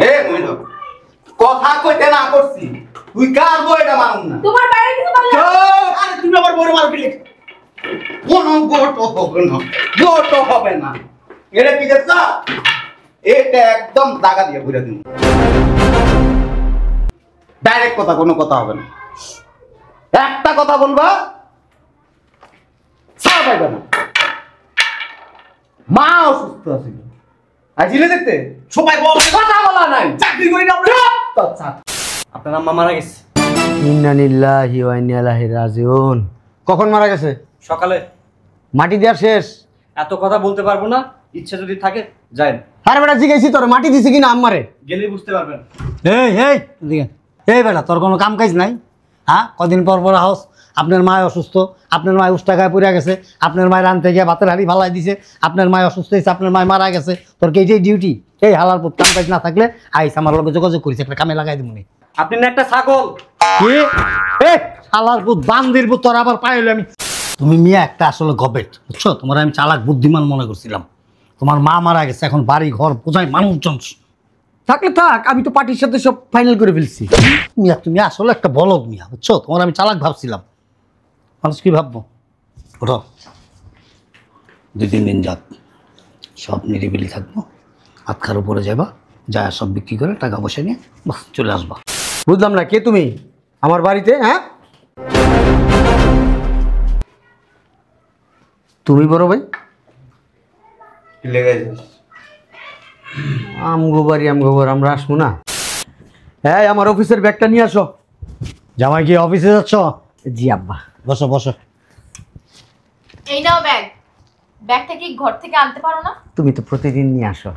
এ মইলো কথা কইতে না করছি তুই কার বইটা মারুম না তোমার বাইরে কিছু বললে আরে তুমি আমার বড় মার দিলে কোনো গোটো হবে না গোটো হবে না এটা কি দেখছ এটা একদম দাগা দিয়ে ঘুরে দিন ডাইরেক্ট কথা কোনো কথা হবে না একটা কথা বলবা সারা পাইবে না মা অসুস্থ আছে আজিলে দেখতে সবাই বল কথা বলা নাই চাকরি করি না আমরা আপনার আম্মা মারা গেছে। ইন্না লিল্লাহি ওয়া ইন্না ইলাইহি রাজিউন। কখন মারা গেছে? সকালে। মাটি দেওয়া শেষ? এত কথা বলতে পারবো না, ইচ্ছা যদি থাকে যাই। আরে বেটা জিজ্ঞাসি তোর মাটি দিছি কিনা আম্মারে? গেলেই বুঝতে পারবেন। এই এই এদিকে এই বেটা তোর কোনো কাম কাজ নাই? হ্যাঁ, কদিন পর পর হাউস আপনার মায় অসুস্থ, আপনার মায় উষ্টাকায় পড়ে গেছে, আপনার মায়ের রানতে গিয়ে ভাতের হাড়ি ফালাই দিছে, আপনার মায় অসুস্থ হয়েছে, আপনার মায় মারা গেছে, তোর কি এইটাই ডিউটি? এই হালার পর কাম কাজ না থাকলে আইস আমার লগে যোগাযোগ করিস, একটা কামে লাগাই দিবনি। আপনি না একটা ছাগল। কি এ শালার পুত বান্দির পুত তোর আবার পাইলে আমি। তুমি মিয়া একটা আসলে গবেট, বুঝছো? তোমার আমি চালাক বুদ্ধিমান মনে করছিলাম। তোমার মা মারা গেছে, এখন বাড়ি ঘর বোঝাই মানুষজন থাকলে থাক, আমি তো পার্টির সাথে সব ফাইনাল করে ফেলছি। মিয়া তুমি আসলে একটা বলদ মিয়া, বুঝছো? তোমার আমি চালাক ভাবছিলাম। মানুষ কি ভাববো? ওঠো, 2-3 দিন যাক, সব নিরিবিলি থাকবো, হাত খার উপরে যাবা, যা সব বিক্রি করে টাকা পয়সা নিয়ে বাস চলে আসবা। বুঝলাম না, কে তুমি আমার বাড়িতে? হ্যাঁ, তুমি বড় ভাই? লেগে আমগো বাড়ি আমগো ঘর, আমরা আসবো না? হ্যাঁ, আমার অফিসের ব্যাগটা নিয়ে আসো। জামাই কি অফিসে যাচ্ছ? জি আব্বা। বসো বসো। এই নাও ব্যাগ। ব্যাগটা কি ঘর থেকে আনতে পারো না? তুমি তো প্রতিদিন নিয়ে আসো,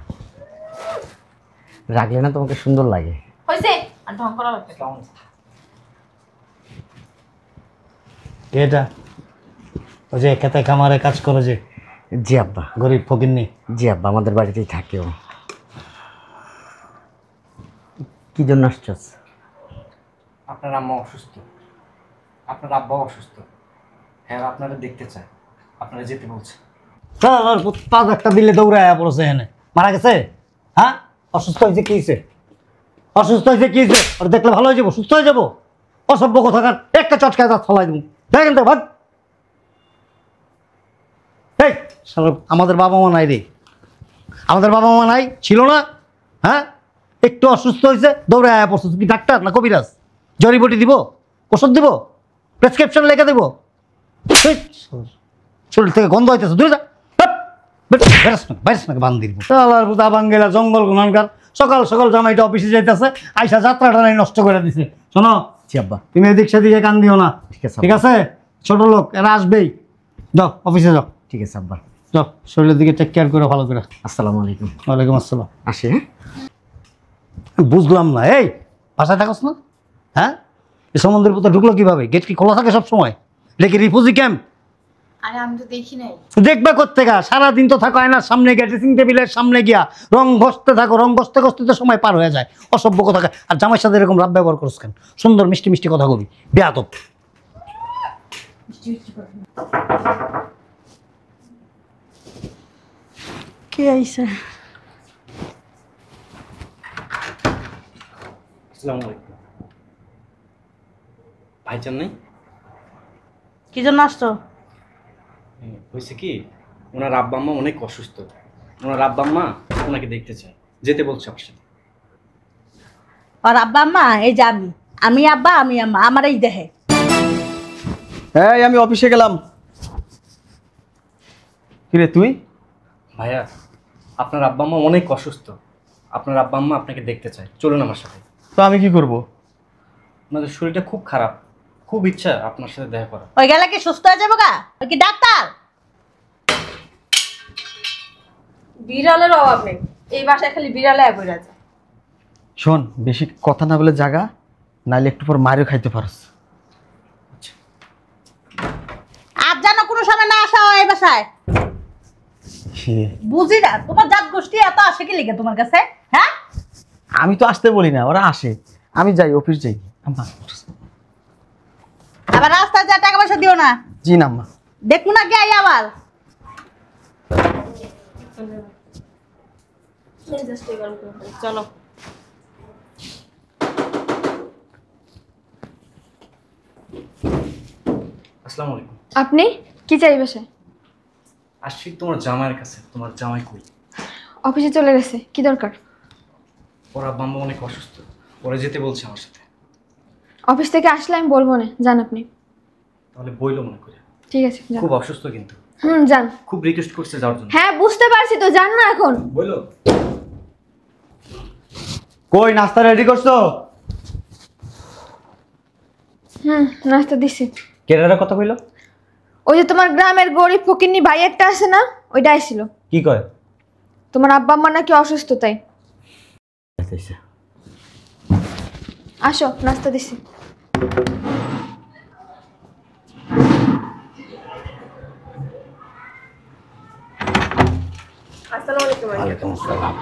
রাখলে না তোমাকে সুন্দর লাগে। হইছে, আর ঢং করা লাগবে কেমন? এটা ওই যে খেতে খামারে কাজ করে যে জি আব্বা। গরিব ফকিন্নি? জি আব্বা, আমাদের বাড়িতেই থাকে ও। কি জন্য আসছস? আপনার আম্মা অসুস্থ, আপনার আব্বাও অসুস্থ। হ্যাঁ, আপনারা দেখতে চায়, আপনারা যেতে বলছে। পাঁচ একটা দিলে দৌড়ায় পড়েছে এখানে। মারা গেছে? হ্যাঁ, অসুস্থ হয়েছে? কি হয়েছে? অসুস্থ হয়েছে কি হয়েছে? ওর দেখলে ভালো হয়ে যাবো, সুস্থ হয়ে যাবো? অসভ্য কোথাকার, একটা চটকায় তার ফলাই দেবো। দেখেন তো ভাগ। এই আমাদের বাবা মা নাই রে, আমাদের বাবা মা নাই, ছিল না? হ্যাঁ, একটু অসুস্থ হয়েছে দৌড়ে আয়া পড়ছে। কি ডাক্তার না কবিরাজ? জড়িবটি দিব, ওষুধ দিব, প্রেসক্রিপশন লিখে দেবো? শরীর থেকে গন্ধ হইতেছে, দূরে যা। জঙ্গল গুনানকার সকাল সকাল জামাইটা অফিসে যাইতেছে, আইসা যাত্রাটা নাই নষ্ট করে দিছে। শোনো জি আব্বা। তুমি এদিক সেদিকে কান দিও না, ঠিক আছে ঠিক আছে? ছোট লোক এরা আসবেই। যাও অফিসে যাও। ঠিক আছে আব্বা। যাও, শরীরের দিকে টেক কেয়ার করে ভালো করে। আসসালামু আলাইকুম। ওয়ালাইকুম আসসালাম। আসি। হ্যাঁ, বুঝলাম না, এই বাসায় থাকস না? হ্যাঁ, এই সমুদ্রের পথে ঢুকলো কিভাবে? গেট কি খোলা থাকে সব সময়? এটা কি রিফিউজি ক্যাম্প? আরে আমি তো দেখি নাই। দেখবে কোত্থেকা? সারাদিন তো থাকো আয়নার সামনে গিয়া, ড্রেসিং টেবিলের সামনে গিয়া রং ঘষতে থাকো, রং ঘষতে ঘষতে তো সময় পার হয়ে যায়। অসভ্য কথা। আর জামাইয়ের সাথে এরকম রাব ব্যবহার করছ কেন? সুন্দর মিষ্টি মিষ্টি কথা বলি, বেয়াদব। কে আইছে? আসসালামু আলাইকুম। ভাইজান নাই? কি জন্য আসছো? হয়েছে কি, ওনার আব্বা আম্মা অনেক অসুস্থ, ওনার আব্বা আম্মা ওনাকে দেখতে চায়, যেতে বলছে আপনার সাথে। আর আব্বা আম্মা? এই যে আমি আব্বা, আমি আম্মা, আমার এই দেহে। হ্যাঁ, আমি অফিসে গেলাম। কিরে তুই? ভাইয়া, আপনার আব্বা আম্মা অনেক অসুস্থ, আপনার আব্বা আম্মা আপনাকে দেখতে চায়, চলুন আমার সাথে। তো আমি কি করব? ওনাদের শরীরটা খুব খারাপ, খুব ইচ্ছা আপনার সাথে দেখা করা। ওই গেলে কি সুস্থ হয়ে যাবো গা? ওই কি ডাক্তার? বিড়ালের অভাব নেই এই বাসায়, খালি বিড়ালে বইরা যায়। শোন, বেশি কথা না বলে জাগা, নাইলে একটু পর মারিও খাইতে পারস। আর যেন কোনো সময় না আসা হয় এই বাসায়। বুঝি না তোমার জাত গোষ্ঠী এত আসে কি লিখে তোমার কাছে? হ্যাঁ, আমি তো আসতে বলি না, ওরা আসে। আমি যাই, অফিস যাই। আম্মা। আবার রাস্তায় যা টাকা পয়সা দিও না। জি না আম্মা। দেখুন না কে আই আবার। চলো। আসসালামু আলাইকুম। আপনি কি চাই বাসায়? আসছি তোমার জামাইয়ের কাছে। তোমার জামাই কই? অফিসে চলে গেছে। কি দরকার? ওর আব্বা আম্মা অনেক অসুস্থ, পরে যেতে বলছে আমার সাথে। অফিস থেকে আসলে আমি বলবো না, যান আপনি। তাহলে বইলো মনে করে। ঠিক আছে, যান। খুব অসুস্থ কিন্তু, যান। খুব রিকোয়েস্ট করছে যাওয়ার জন্য। হ্যাঁ বুঝতে পারছি তো, যান না এখন। বইলো। কই নাস্তা রেডি করছো? নাস্তা দিছি। কেরারা কথা কইলো? ওই যে তোমার গ্রামের গরিব ফকিন্নি ভাই একটা আছে না, ওইটা আইছিল। কি কয়? তোমার আব্বা আম্মা নাকি অসুস্থ, তাই। আসো, নাস্তা দিছি। আসসালামু আলাইকুম। ওয়ালাইকুম আসসালাম।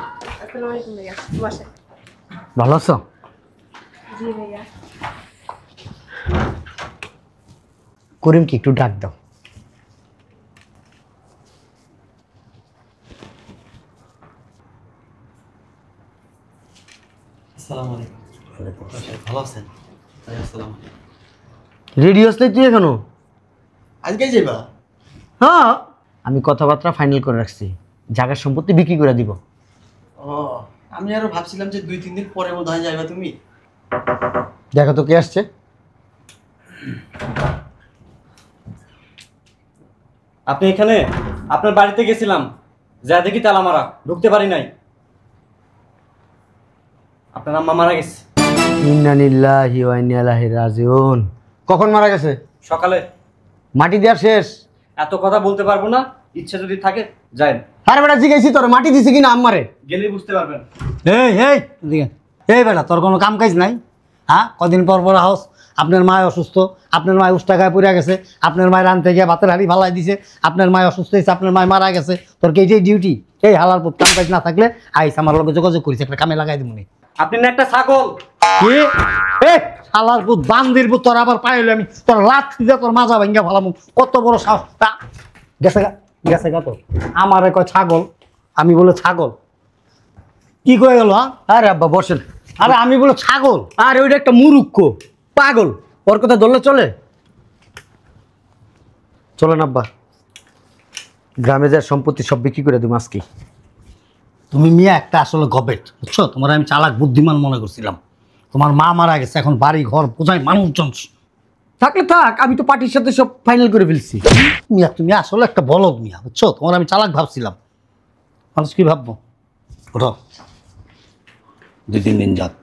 আসসালামু আলাইকুম ভাইয়া। বসে। ভালো আছো? জি ভাইয়া। করিমকে একটু ডাক দাও। আসসালামু আলাইকুম। ভালো আছেন? আসসালামু আলাইকুম। রেডি আসলে তুই এখনো? আজকে যাইবা? হ্যাঁ, আমি কথাবার্তা ফাইনাল করে রাখছি, জায়গার সম্পত্তি বিক্রি করে দিব। ও, আমি আরো ভাবছিলাম যে 2-3 দিন পরে বোধহয় যাইবা তুমি। দেখো তো কে আসছে। আপনি এখানে? আপনার বাড়িতে গেছিলাম, যা দেখি তালা মারা, ঢুকতে পারি নাই। আপনার আম্মা মারা গেছে। ইন্না লিল্লাহি ওয়া ইন্না ইলাইহি রাজিউন। কখন মারা গেছে? সকালে। মাটি দেওয়া শেষ? এত কথা বলতে পারবো না, ইচ্ছা যদি থাকে যাই। আরে বেটা জিজ্ঞাসি তোর মাটি দিছি কিনা আম্মারে? গেলেই বুঝতে পারবেন। এই বেটা তোর কোনো কাম কাজ নাই? হ্যাঁ, কদিন পর পর হাউস। আপনার মা অসুস্থ, আপনার মা উষ্টাকায় পড়ে গেছে, আপনার মায়ের রানতে গিয়ে ভাতের হাড়ি ভালাই দিছে, আপনার মা অসুস্থ হয়েছে, আপনার মা মারা গেছে। তোর কি এইটাই ডিউটি? এই হালার পুত কাম কাজ না থাকলে আইস আমার লগে যোগাযোগ করিস, একটা কামে লাগাই দিবনি। আপনি না একটা ছাগল। কি? এ শালার পুত, বান্দির পুত, তোর আবার পাইলে আমি তোর লাত দিয়ে তোর মাজা ভাঙ্গা ভালামু। কত বড় সাহস! গেছে গা, গেছে গা তোর। আমারে কয় ছাগল, আমি বলে ছাগল? কি কয়ে গেল? হ্যাঁ, আরে আব্বা বসেন। আরে আমি বলে ছাগল? আরে ওইটা একটা মুরুক্ষ পাগল, ওর কথা ধরলে চলে? চলেন আব্বা, গ্রামে যা সম্পত্তি সব বিক্রি করে দেবো আজকে। তুমি মিয়া একটা আসলে গবেট, বুঝছো? তোমার আমি চালাক বুদ্ধিমান মনে করছিলাম। তোমার মা মারা গেছে, এখন বাড়ি ঘর বোঝায় মানুষজন থাকলে থাক, আমি তো পার্টির সাথে সব ফাইনাল করে ফেলছি। মিয়া তুমি আসলে একটা বলদ মিয়া, বুঝছো? তোমার আমি চালাক ভাবছিলাম। মানুষ কি ভাববো? ওঠো, 2-3 দিন যাক,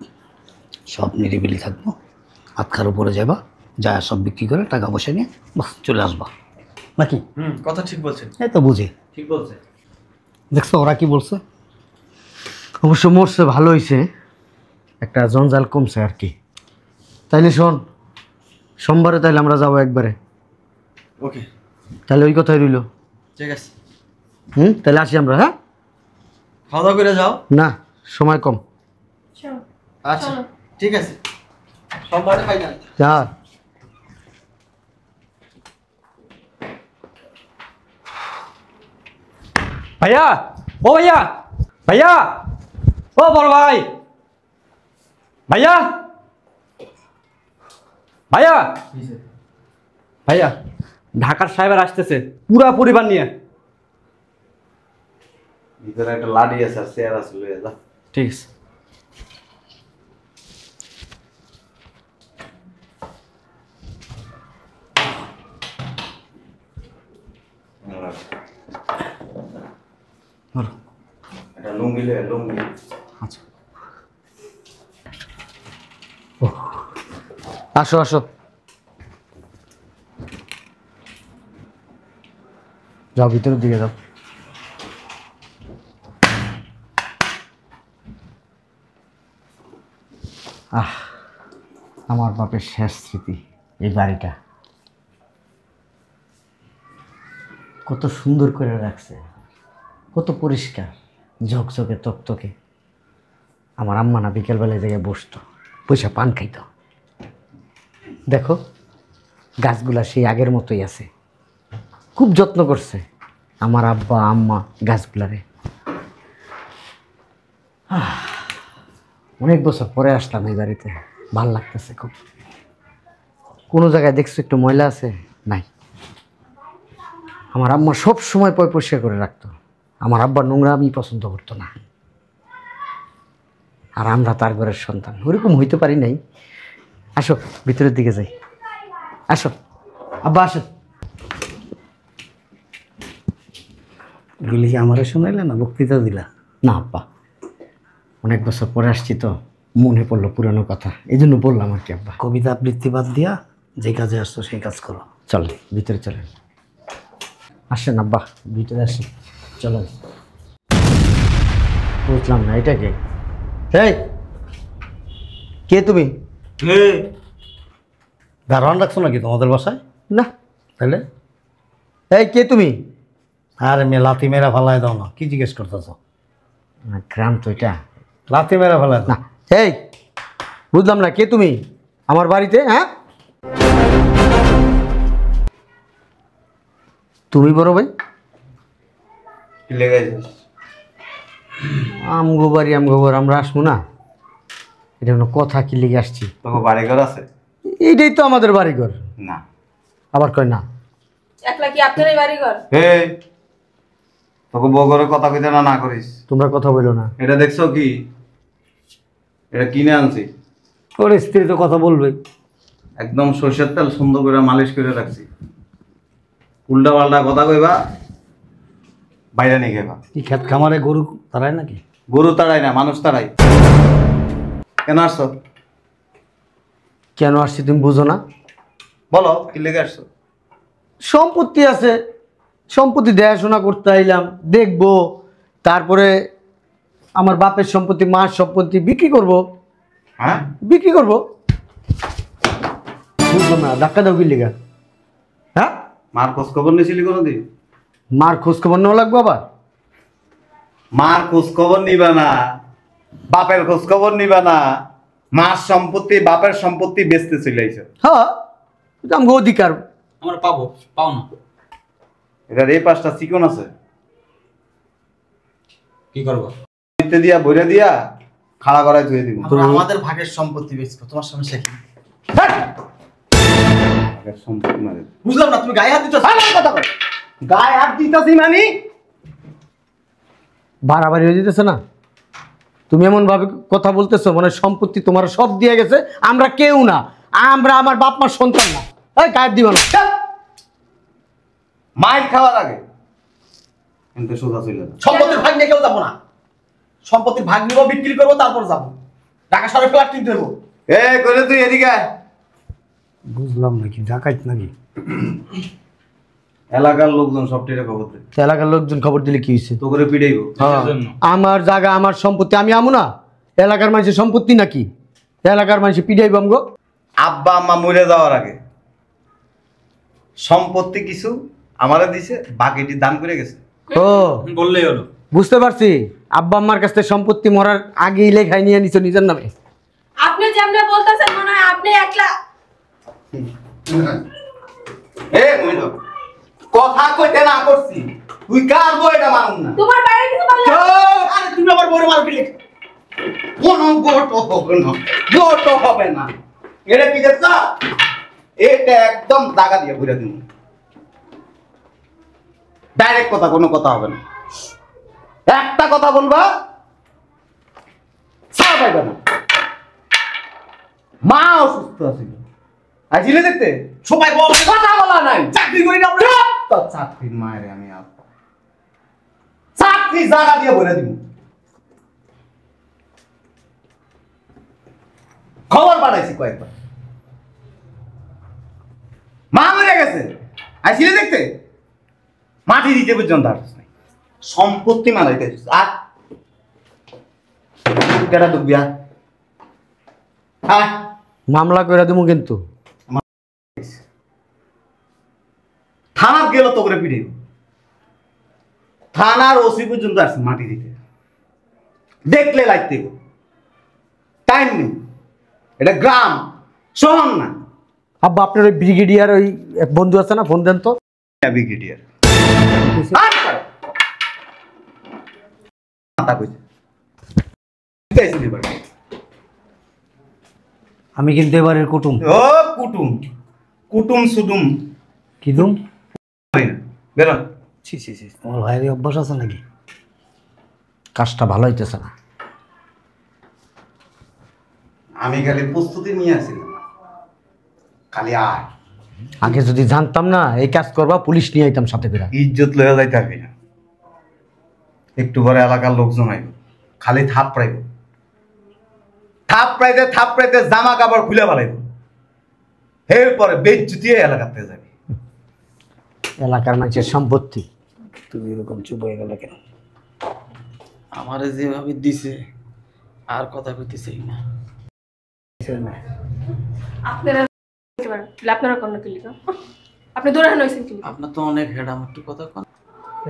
সব নিরিবিলি থাকবো, হাত খার উপরে যাবা, যা সব বিক্রি করে টাকা পয়সা নিয়ে বাস চলে আসবা, নাকি? কথা ঠিক বলছেন। এই তো বুঝি। ঠিক বলছে। দেখছো ওরা কি বলছে? অবশ্য মরছে ভালো হয়েছে, একটা জঞ্জাল কমছে আর কি। তাইলে শোন, সোমবারে তাইলে আমরা যাবো একবারে। ওকে, তাহলে ওই কথাই রইল। ঠিক আছে। তাহলে আসি আমরা। হ্যাঁ, খাওয়া দাওয়া করে যাও। না, সময় কম। আচ্ছা, ঠিক আছে, সোমবারে ফাইনাল। যা। ভাইয়া, ও ভাইয়া, ভাইয়া, ও বড় ভাই, ভাইয়া, ভাইয়া, ভাইয়া, ঢাকার সাহেবের আসতেছে পুরা পরিবার নিয়ে। ভিতরে একটা লাডি আছে আর চেয়ার আছে, লইয়া যা। ঠিক আছে। একটা লুঙ্গি লইয়া, লুঙ্গি। আচ্ছা, আসো আসো, যাও ভিতরের দিকে যাও। আমার বাপের শেষ স্মৃতি এই বাড়িটা। কত সুন্দর করে রাখছে, কত পরিষ্কার, ঝকঝকে তকতকে। আমার আম্মা না বিকেলবেলায় জায়গায় বসতো, পয়সা পান খাইতো। দেখো গাছগুলা সেই আগের মতোই আছে, খুব যত্ন করছে আমার আব্বা আম্মা গাছগুলারে। অনেক বছর পরে আসলাম এই বাড়িতে, ভাল লাগতেছে খুব। কোনো জায়গায় দেখছো একটু ময়লা আছে? নাই। আমার আম্মা সব সময় পরিষ্কার করে রাখতো। আমার আব্বা নোংরা আমি পছন্দ করতো না। আর আমরা তার ঘরের সন্তান, ওরকম হইতে পারি নাই। আসো ভিতরের দিকে যাই, আসো আব্বা আসো। এগুলি কি আমারে শোনাইলে না বক্তৃতা দিলা? না আব্বা, অনেক বছর পরে আসছি তো মনে পড়লো পুরানো কথা, এই জন্য বললাম আর কি। আব্বা কবিতা আবৃত্তি বাদ দিয়া যে কাজে আসছো সেই কাজ করো। চলে ভিতরে চলেন, আসেন আব্বা ভিতরে আসেন, চলেন। বুঝলাম না এটা কে? এই কে তুমি? দারোয়ান রাখছো নাকি তোমাদের বাসায়? না তাহলে এই কে তুমি? আরে মেয়ে লাথি মেরা ফেলায় দাও না, কি জিজ্ঞেস করতেছো? গ্রাম তো এটা। লাথি মেরা ফেলায় দাও না এই বুঝলাম না, কে তুমি আমার বাড়িতে? হ্যাঁ তুমি বড় ভাই? কি লেগেছিস? আমগো বাড়ি আমগো ঘর, আমরা আসবো না? এটা কোনো কথা? কি লিখে আসছি? তোকে বাড়িঘর আছে? এইটাই তো আমাদের বাড়িঘর। না। আবার কয় না? একলা কি আপনারই বাড়ি ঘর? হে, তোকে বউ করে কথা কইতে না করিস। তোমরা কথা বলো না। এটা দেখছো কি? এটা কিনে আনছি, ওর স্ত্রী তো কথা বলবে। একদম সর্ষের তেল সুন্দর করে মালিশ করে রাখছি। উল্টা পাল্টা কথা কইবা, বাইরে নিয়ে গেবা। কি খেত খামারে গরু তারাই নাকি? গরু তাড়াই না, মানুষ তাড়াই। কেন আসছো? কেন আসছি তুমি বুঝো না? বলো কি লেগে আসছো? সম্পত্তি আছে, সম্পত্তি দেখাশোনা করতে আইলাম, দেখবো। তারপরে আমার বাপের সম্পত্তি, মার সম্পত্তি বিক্রি করব। হ্যাঁ, বিক্রি করব। বুঝলাম না, ধাক্কা দাও কি লেগা? হ্যাঁ, মার খোঁজ খবর নিয়েছিলি কোনোদিন? মার খোঁজ খবর নেওয়া লাগবো আবার? মার খোঁজ খবর নিবা না, বাপের খোঁজ খবর নিবা না, মার সম্পত্তি বাপের সম্পত্তি বেচতে চলে আইছো। হ্যাঁ, এটা আমার অধিকার। আমরা পাবো, পাও না। এটার এই পাঁচটা চিকন আছে, কি করবো? দিতে দিয়া বইরা দিয়া খাড়া করায় ধুয়ে দিব। আমরা আমাদের ভাগের সম্পত্তি বেচবো, তোমার সমস্যা কি? আগের সম্পত্তি মারে বুঝলাম না, তুমি গায়ে হাত দিতেছ। কথা কর। গায়ে হাত দিতেছি মানে বাড়াবাড়ি হয়ে যেতেছে না? তুমি এমন ভাবে কথা বলতেছো মানে সম্পত্তি তোমার সব দিয়ে গেছে, আমরা কেউ না, আমরা আমার বাপ মার সন্তান না। এই গায়ে দিব না। মাইর খাওয়ার আগে কিন্তু সোজা চলে না। সম্পত্তির ভাগ নিয়ে কেউ যাবো না। সম্পত্তির ভাগ নিবো, বিক্রি করবো, তারপর যাবো। ঢাকা শহরে ফ্ল্যাট কিনতে দেবো। এ করে তুই এদিকে আয়। বুঝলাম নাকি ডাকাইত নাকি? এলাকার লোকজন সব টেরে খবর দে, এলাকার লোকজন খবর দিলে কি হয়েছে? তো করে পিড়াইব। আমার জায়গা, আমার সম্পত্তি, আমি আমু না? এলাকার মানুষের সম্পত্তি নাকি? এলাকার মানুষ পিডাই বামগো। আব্বা আম্মা মরে যাওয়ার আগে সম্পত্তি কিছু আমারে দিছে, বাকিটি দান করে গেছে। ও বললেই হলো। বুঝতে পারছি, আব্বা আম্মার কাছ থেকে সম্পত্তি মরার আগেই লেখাই নিয়ে নিছো নিজের নামে। আপনি যেমনে বলতেছেন মনে হয় আপনি একলা। এ মইল কথা কইতে না করছি, তুই কার বউ এটা মানুন না। তোমার বাইরে কিছু বললে আরে তুমি আবার বড় মার ফেলে কোনো গোটো হবে না, গোটো হবে না। এটা কি দেখছ? এটা একদম দাগা দিয়ে ঘুরে দিন, ডাইরেক্ট কথা, কোনো কথা হবে না। একটা কথা বলবা, ছাড় পাইবে না। মা অসুস্থ আছিল, আইছিলে দেখতে, সবাই বল, কথা বলা নাই। চাকরি করি না আমরা। তো চাকরির মায়ের আমি আর চাকরি জায়গা দিয়ে বলে দিব। খবর পাঠাইছি কয়েকবার, মা মরে গেছে, আইছিলে দেখতে, মাটি দিতে পর্যন্ত আসিস নাই, সম্পত্তি মারাইতে আসিস। আর কেটা ঢুকবি? হ্যাঁ, মামলা করে দেবো কিন্তু। থানার গেল তো করে পিড়ে, থানার ওসি পর্যন্ত আসছে মাটি দিতে, দেখলে লাগতে টাইম নেই। এটা গ্রাম, শহর না। আব্বা আপনার ওই ব্রিগেডিয়ার ওই এক বন্ধু আছে না, ফোন দেন তো। ব্রিগেডিয়ার আমি কিন্তু এবারের কুটুম। ও কুটুম, কুটুম সুটুম কি দুম? হয় না। বেরোন। ছি ছি ছি, তোমার ভাইয়ের এই অভ্যাস আছে নাকি? কাজটা ভালো হইতেছে না। আমি খালি প্রস্তুতি নিয়ে আসছিলাম, খালি আয়। আগে যদি জানতাম না এই কাজ করবা, পুলিশ নিয়ে আইতাম সাথে করে। ইজ্জত লয়ে যাইতে হবে না। একটু পরে এলাকার লোকজন আইব, খালি থাপড়াইব, থাপড়াইতে জামা কাপড় খুলে ফেলাইব, এরপরে বেজ্জুতি এলাকাতে যাবে। এলাকার মানুষের সম্পত্তি, তুমি এরকম চুপ হয়ে গেলে কেন? আমারে যেভাবে দিছে আর কথা কইতেছে না। আপনারা আপনারা কোন কি লিখা আপনি দূরে হইছেন কি আপনার তো অনেক হেড, আমার একটু কথা কন।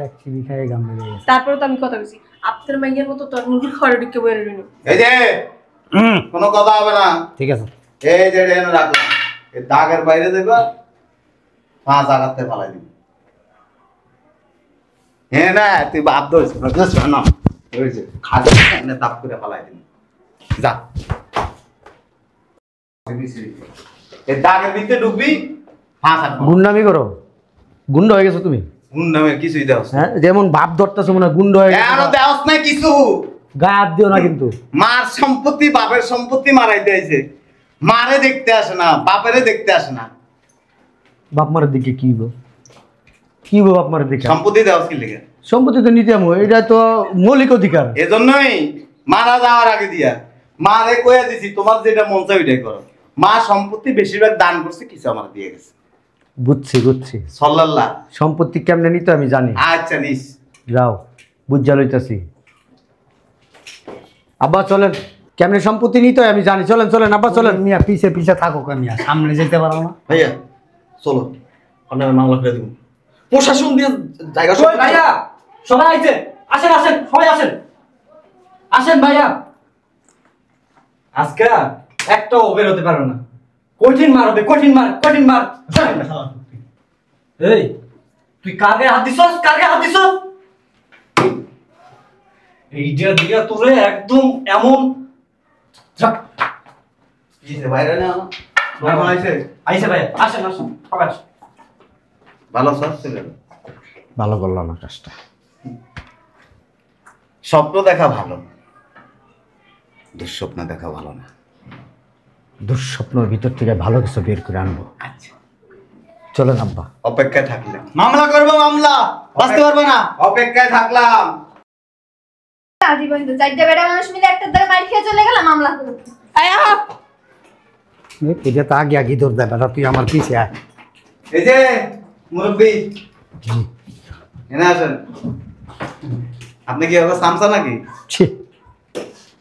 এক চিবি খাই গাম মেরে গেছে। তারপরে তো আমি কথা কইছি আপনার মাইয়ের মতো তোর মুরগির ঘরে ঢুকে বইরে রইনি। এই যে কোনো কথা হবে না, ঠিক আছে। এই যে এনে রাখলাম, এই দাগের বাইরে দেবা, 5 আগাতে ফেলাই দিবি। হ্যাঁ না, তুই বাপ ধরিস না, হয়েছে খালি এনে তাপ করে ফেলাই দিবি। যা, এই দাগের ভিতরে ঢুকবি, 5 আগ গুন্ডামি করো, গুন্ডা হয়ে গেছো তুমি। গুণ নামের কিছুই দেওয়াস না। হ্যাঁ, যেমন ভাব ধরতেছো মনে হয় গুন্ডা হয়ে গেছো। এখনো দেওয়াস না কিছু। গায়ে হাত দিও না কিন্তু। মার সম্পত্তি, বাপের সম্পত্তি মারাইতে আইছে, মারে দেখতে আসে না, বাপেরে দেখতে আসে না। বাপ মারের দিকে কি হইব, কি হইব বাপ মারের দিকে? সম্পত্তি দেওয়াস কি লেগে? সম্পত্তি তো নিতে আমো, এটা তো মৌলিক অধিকার। এজন্যই মারা যাওয়ার আগে দিয়া মারে কইয়া দিছি, তোমার যেটা মন চাই ওইটাই করো। মা সম্পত্তি বেশিরভাগ দান করছে, কিছু আমার দিয়ে গেছে। বুঝছি বুঝছি, সাল্লাল্লাহ। সম্পত্তি কেমনে নিতে আমি জানি। আচ্ছা নিস। যাও, বুঝা লইতাছি। আব্বা চলেন, কেমনে সম্পত্তি নিতে হয় আমি জানি। চলেন চলেন আব্বা চলেন। মিয়া পিছে পিছে থাকো মিয়া, সামনে যেতে পারো না। ভাইয়া চলো, আপনার নামে মামলা করে দেবো। প্রশাসন দিয়ে জায়গা সব ভাইয়া সবাই আইছে, আসেন আসেন সবাই আসেন, আসেন ভাইয়া। আজকে একটাও বের হতে পারবে না, কঠিন মার হবে, কঠিন মার, কঠিন মার। এই তুই কার গায়ে হাত দিছস, কার গায়ে হাত দিছস? এইটা দিয়া তোরে একদম এমন কিছে বাইরে না নরমাল আইছে। আইছে ভাইয়া, আসেন আসেন সবাই আসেন। ভালো স্যার ছিল। ভালো করলো না কাজটা। স্বপ্ন দেখা ভালো, দুঃস্বপ্ন দেখা ভালো না। দুঃস্বপ্নের ভিতর থেকে ভালো কিছু বের করে আনবো। আচ্ছা চলেন আব্বা। অপেক্ষায় থাকলাম, মামলা করবো, মামলা বাঁচতে পারবে না। অপেক্ষায় থাকলাম। আজীবন তো চারটা বেটা মানুষ মিলে একটা ধরে মার খেয়ে চলে গেলাম মামলা করে। এটা তো আগে আগে দৌড় দেয় বেটা, তুই আমার পিছে আয়। এই যে মুরব্বী, এনে আসেন। আপনি কি আবার সামসা নাকি ছি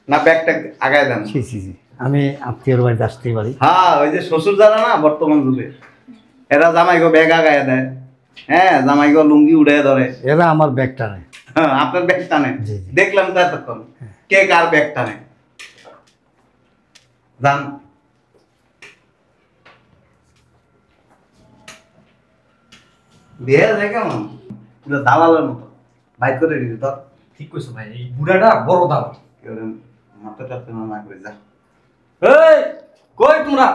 না ব্যাগটা আগায় দেন? ছি ছি ছি, আমি আত্মীয়র বাড়িতে আসতেই পারি। হ্যাঁ, ওই যে শ্বশুর যারা না বর্তমান যুগে, এরা জামাইগো ব্যাগ আগায় দেয়, হ্যাঁ জামাইগো লুঙ্গি উড়ে ধরে। এরা আমার ব্যাগটা নেয়। হ্যাঁ, আপনার ব্যাগ টানে, জি, জি। দেখলাম তো এতক্ষণ কে কার ব্যাগ টানে। যান। বিয়ে যায় কেমন, পুরো দালালের মতো বাইক করে দিবি তোর। ঠিক কইছো ভাই, এই বুড়াটা বড় দাম। কেউ মাথা টাপতে না করে যা। এই কই তোমরা?